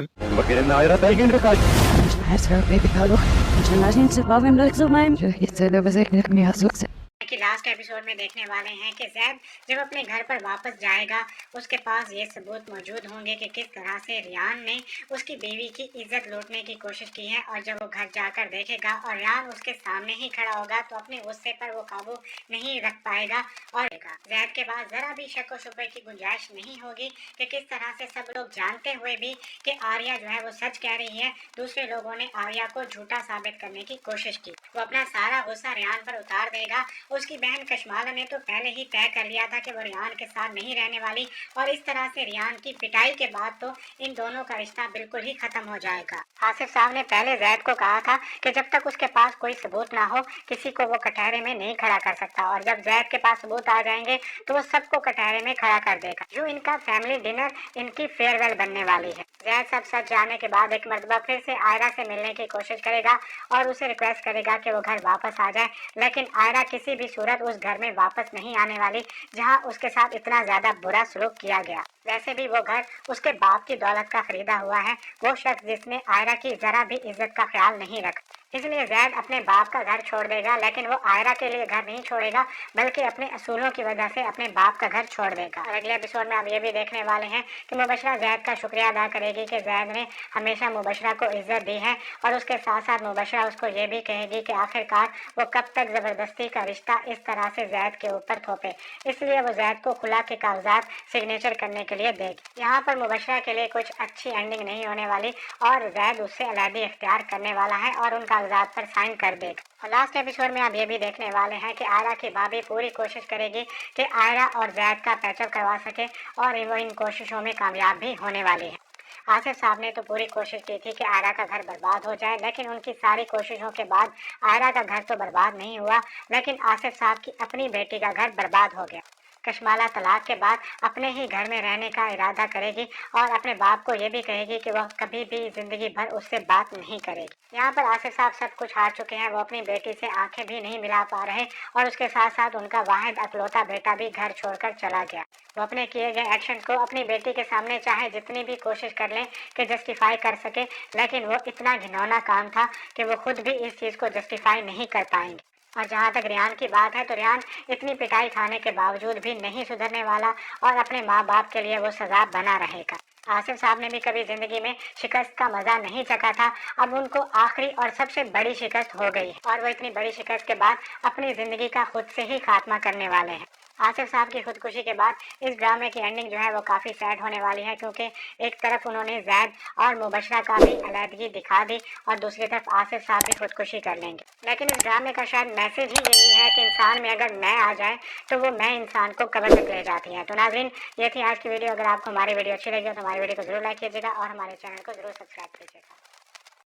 time. Bakit na tayo kinakay? कि last episode में देखने वाले हैं कि जैद जब अपने घर पर वापस जाएगा उसके पास ये सबूत मौजूद होंगे कि किस तरह से रियान ने उसकी बीवी की इज्जत लूटने की कोशिश की है। और जब वो घर जाकर देखेगा और रियान उसके सामने ही खड़ा होगा तो अपने गुस्से पर वो काबू नहीं रख पाएगा और जैद के पास जरा भी शक व शुबे की गुंजाइश नहीं होगी कि किस तरह से सब लोग जानते हुए भी कि आर्या जो है वो सच कह रही है, दूसरे लोगों ने आर्या को झूठा साबित करने की कोशिश की। वो अपना सारा गुस्सा रियान पर उतार देगा। उसकी बहन कशमाला ने तो पहले ही तय कर लिया था कि वो रियान के साथ नहीं रहने वाली और इस तरह से रियान की पिटाई के बाद तो इन दोनों का रिश्ता बिल्कुल ही खत्म हो जाएगा। आसिफ साहब ने पहले जैद को कहा था कि जब तक उसके पास कोई सबूत ना हो किसी को वो कटहरे में नहीं खड़ा कर सकता, और जब जैद के पास सबूत आ जाएंगे तो वो सबको कटहरे में खड़ा कर देगा। जो इनका फैमिली डिनर इनकी फेयरवेल बनने वाली है। जैद सब सच जानने के बाद एक मर्तबा फिर से आयरा से मिलने की कोशिश करेगा और उसे रिक्वेस्ट करेगा कि वो घर वापस आ जाए, लेकिन आयरा किसी भी सूरत उस घर में वापस नहीं आने वाली जहां उसके साथ इतना ज्यादा बुरा सलूक किया गया। वैसे भी वो घर उसके बाप की दौलत का खरीदा हुआ है, वो शख्स जिसने आयरा की जरा भी इज्जत का ख्याल नहीं रखा। इसलिए जैद अपने बाप का घर छोड़ देगा, लेकिन वो आयरा के लिए घर नहीं छोड़ेगा बल्कि अपने असूलों की वजह से अपने बाप का घर छोड़ देगा। और अगले एपिसोड में आप ये भी देखने वाले हैं कि मुबशरा जैद का शुक्रिया अदा करेगी कि जैद ने हमेशा मुबशरा को इज्जत दी है, और उसके साथ साथ मुबशरा उसको ये भी कहेगी कि आखिरकार वो कब तक जबरदस्ती का रिश्ता इस तरह से जैद के ऊपर थोपे। इसलिए वो जैद को खुला के कागजात सिग्नेचर करने के लिए देगी। यहाँ पर मुबशरा के लिए कुछ अच्छी एंडिंग नहीं होने वाली और जैद उससे अलहदी इख्तियार करने वाला है और उन कागजात पर साइन कर देगा। और लास्ट एपिसोड में आप ये भी देखने वाले हैं कि आयरा की भाभी पूरी कोशिश करेगी कि आयरा और जैद का पैचअप करवा सके, और वो इन कोशिशों में कामयाब भी होने वाली है। आसिफ साहब ने तो पूरी कोशिश की थी कि आयरा का घर बर्बाद हो जाए, लेकिन उनकी सारी कोशिशों के बाद आयरा का घर तो बर्बाद नहीं हुआ, लेकिन आसिफ साहब की अपनी बेटी का घर बर्बाद हो गया। कशमाला तलाक के बाद अपने ही घर में रहने का इरादा करेगी और अपने बाप को ये भी कहेगी कि वह कभी भी जिंदगी भर उससे बात नहीं करेगी। यहाँ पर आसिफ साहब सब कुछ हार चुके हैं, वो अपनी बेटी से आंखें भी नहीं मिला पा रहे और उसके साथ साथ उनका वाहिद अकलौता बेटा भी घर छोड़कर चला गया। वो अपने किए गए एक्शन को अपनी बेटी के सामने चाहे जितनी भी कोशिश कर लें कि जस्टिफाई कर सके, लेकिन वो इतना घिनौना काम था कि वो खुद भी इस चीज़ को जस्टिफाई नहीं कर पाएंगे। और जहाँ तक रियान की बात है तो रियान इतनी पिटाई खाने के बावजूद भी नहीं सुधरने वाला और अपने माँ बाप के लिए वो सजा बना रहेगा। आसिफ साहब ने भी कभी जिंदगी में शिकस्त का मजा नहीं चखा था, अब उनको आखिरी और सबसे बड़ी शिकस्त हो गई है और वो इतनी बड़ी शिकस्त के बाद अपनी जिंदगी का खुद से ही खात्मा करने वाले हैं। आसिफ साहब की खुदकुशी के बाद इस ड्रामे की एंडिंग जो है वो काफ़ी सैड होने वाली है, क्योंकि एक तरफ उन्होंने जैद और मुबशरा का भी अलहदगी दिखा दी और दूसरी तरफ आसिफ साहब भी खुदकुशी कर लेंगे। लेकिन इस ड्रामे का शायद मैसेज ही यही है कि इंसान में अगर मैं आ जाए तो वो मैं इंसान को कब्र तक ले जाती है। तो नाज़रीन, ये थी आज की वीडियो। अगर आपको हमारी वीडियो अच्छी लगी हो तो हमारी वीडियो को जरूर लाइक कीजिएगा और हमारे चैनल को जरूर सब्सक्राइब कीजिएगा।